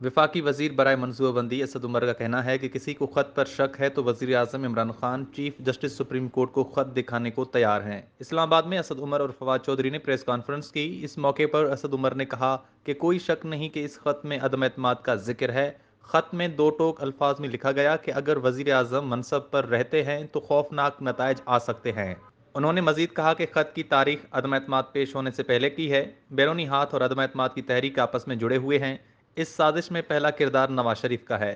वफाकी वजीर बराए मनसूबा बंदी असद उमर का कहना है कि किसी को खत पर शक है तो वजीर आजम Imran Khan chief justice supreme court को खत दिखाने को तैयार हैं। इस्लामाबाद में असद उमर और फवाद चौधरी ने प्रेस कॉन्फ्रेंस की। इस मौके पर असद उमर ने कहा कि कोई शक नहीं कि इस खत में अदम एतमाद का जिक्र है। खत में दो टोक अल्फाज में लिखा गया कि अगर वजीर आजम मनसब पर रहते हैं तो खौफनाक नताइज आ सकते हैं। उन्होंने मजीद कहा कि खत की तारीख अदम एतमाद पेश होने से पहले की है। बैरूनी हाथ और अदम एतमाद की तहरीक आपस में जुड़े हुए हैं। इस साजिश में पहला किरदार नवाज शरीफ का है।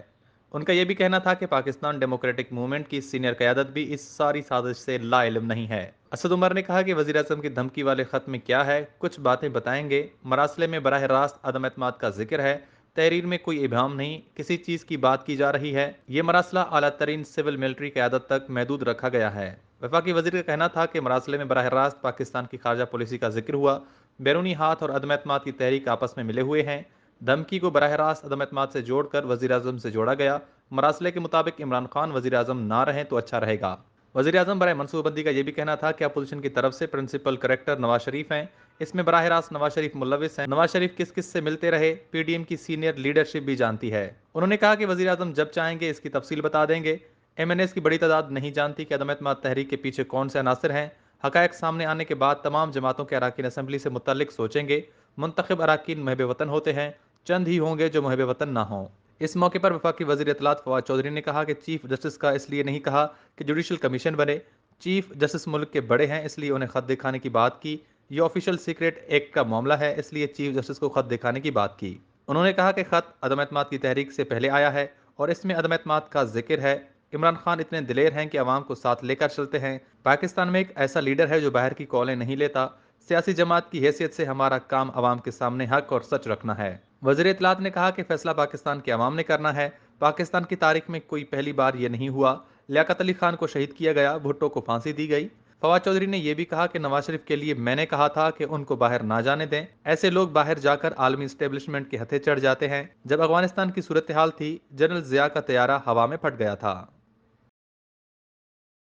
उनका यह भी कहना था कि पाकिस्तान डेमोक्रेटिक मूवमेंट की सीनियर क़यादत भी इस सारी साजिश से लाइल्म नहीं है। असद उमर ने कहा कि वज़ीर आज़म की धमकी वाले ख़त में क्या है, कुछ बातें बताएंगे। मरासले में बराह रास्त अदम एतमाद का जिक्र है। तहरीर में कोई इबाम नहीं, किसी चीज़ की बात की जा रही है। ये मरासला आला तरीन सिविल मिलिट्री क़यादत तक महदूद रखा गया है। वफाकी वज़ीर का कहना था कि मरासले में बराह रास्त पाकिस्तान की खारजा पॉलिसी का जिक्र हुआ। बैरूनी हाथ और अदम एतमाद की तहरीक आपस में मिले हुए हैं। धमकी को बराह रास्त अदम एतमाद से जोड़कर वज़ीर आज़म से जोड़ा गया। मरासले के मुताबिक इमरान खान वज़ीर आज़म ना रहें तो अच्छा रहेगा। वज़ीर आज़म बराए मनसूबबंदी का यह भी कहना था कि अपोजिशन की तरफ से प्रिंसिपल करेक्टर नवाज शरीफ हैं। इसमें बराह रास्त नवाज शरीफ मुलविस हैं। नवाज शरीफ किस किस से मिलते रहे, पीडीएम की सीनियर लीडरशिप भी जानती है। उन्होंने कहा कि वज़ीर आज़म जब चाहेंगे इसकी तफसील बता देंगे। एमएनएस की बड़ी तादाद नहीं जानती कि अदम एतमाद तहरीक के पीछे कौन से अनासर हैं। हकायक सामने आने के बाद तमाम जमातों के अराकीन असम्बली से मुतल्लिक सोचेंगे। मुंतखब अराकीन महब वतन होते हैं, चंद ही होंगे जो महब वतन ना हों। इस मौके पर वफाकी वज़ीर इत्तलात फवाद चौधरी ने कहा कि चीफ जस्टिस का इसलिए नहीं कहा कि जुडिशल कमीशन बने। चीफ जस्टिस मुल्क के बड़े हैं, इसलिए उन्हें खत दिखाने की बात की। ये ऑफिशियल सीक्रेट एक्ट का मामला है, इसलिए चीफ जस्टिस को खत दिखाने की बात की। उन्होंने कहा कि खत अदम एतमाद की तहरीक से पहले आया है और इसमें अदम एतमाद का जिक्र है। इमरान खान इतने दिलेर हैं कि अवाम को साथ लेकर चलते हैं। पाकिस्तान में एक ऐसा लीडर है जो बाहर की कॉलें नहीं लेता। सियासी जमात की हैसियत से हमारा काम अवाम के सामने हक और सच रखना है। वज़ीर इत्तलात ने कहा कि फैसला पाकिस्तान के अवाम ने करना है। पाकिस्तान की तारीख में कोई पहली बार ये नहीं हुआ। लियाकत अली खान को शहीद किया गया, भुट्टो को फांसी दी गई। फवाद चौधरी ने यह भी कहा कि नवाज शरीफ के लिए मैंने कहा था कि उनको बाहर ना जाने दें। ऐसे लोग बाहर जाकर आलमी स्टेब्लिशमेंट के हथे चढ़ जाते हैं। जब अफगानिस्तान की सूरत हाल थी, जनरल जिया का तैयारा हवा में फट गया था।